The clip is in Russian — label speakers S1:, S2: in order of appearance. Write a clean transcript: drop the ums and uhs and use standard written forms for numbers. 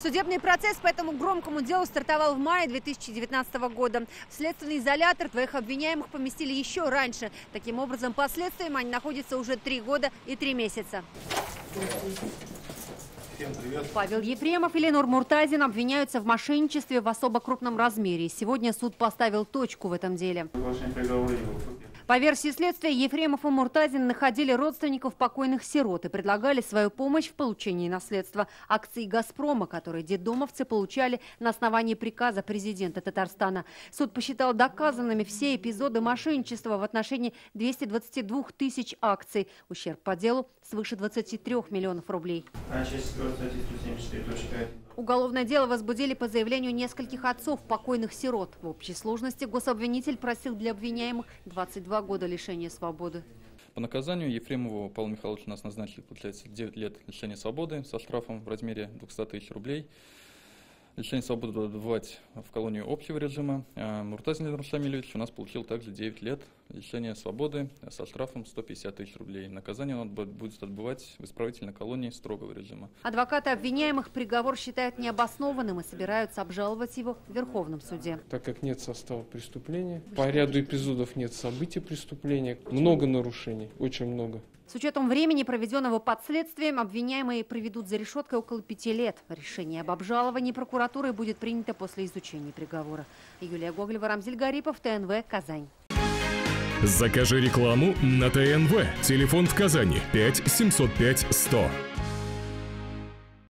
S1: Судебный процесс по этому громкому делу стартовал в мае 2019 года. В следственный изолятор двоих обвиняемых поместили еще раньше. Таким образом, по следствиям они находятся уже 3 года и 3 месяца. Павел Ефремов и Ленор Муртазин обвиняются в мошенничестве в особо крупном размере. Сегодня суд поставил точку в этом деле. По версии следствия, Ефремов и Муртазин находили родственников покойных сирот и предлагали свою помощь в получении наследства акций «Газпрома», которые детдомовцы получали на основании приказа президента Татарстана. Суд посчитал доказанными все эпизоды мошенничества в отношении 222 тысяч акций. Ущерб по делу свыше 23 миллионов рублей. Уголовное дело возбудили по заявлению нескольких отцов покойных сирот. В общей сложности гособвинитель просил для обвиняемых 22 года лишения свободы.
S2: По наказанию Ефремову Павлу Михайловичу нас назначили, получается, 9 лет лишения свободы со штрафом в размере 200 тысяч рублей. Лишение свободы отбывать в колонию общего режима. Муртазин Ленор Шамилевич у нас получил также 9 лет лишения свободы со штрафом 150 тысяч рублей. Наказание он будет отбывать в исправительной колонии строгого режима.
S1: Адвокаты обвиняемых приговор считают необоснованным и собираются обжаловать его в Верховном суде.
S3: Так как нет состава преступления, по ряду эпизодов нет событий преступления, много нарушений, очень много.
S1: С учетом времени, проведенного под следствием, обвиняемые проведут за решеткой около 5 лет. Решение об обжаловании прокуратуры будет принято после изучения приговора. Юлия Гоголева, Рамзиль Гарипов, ТНВ, Казань.
S4: Закажи рекламу на ТНВ. Телефон в Казани 5 705 100.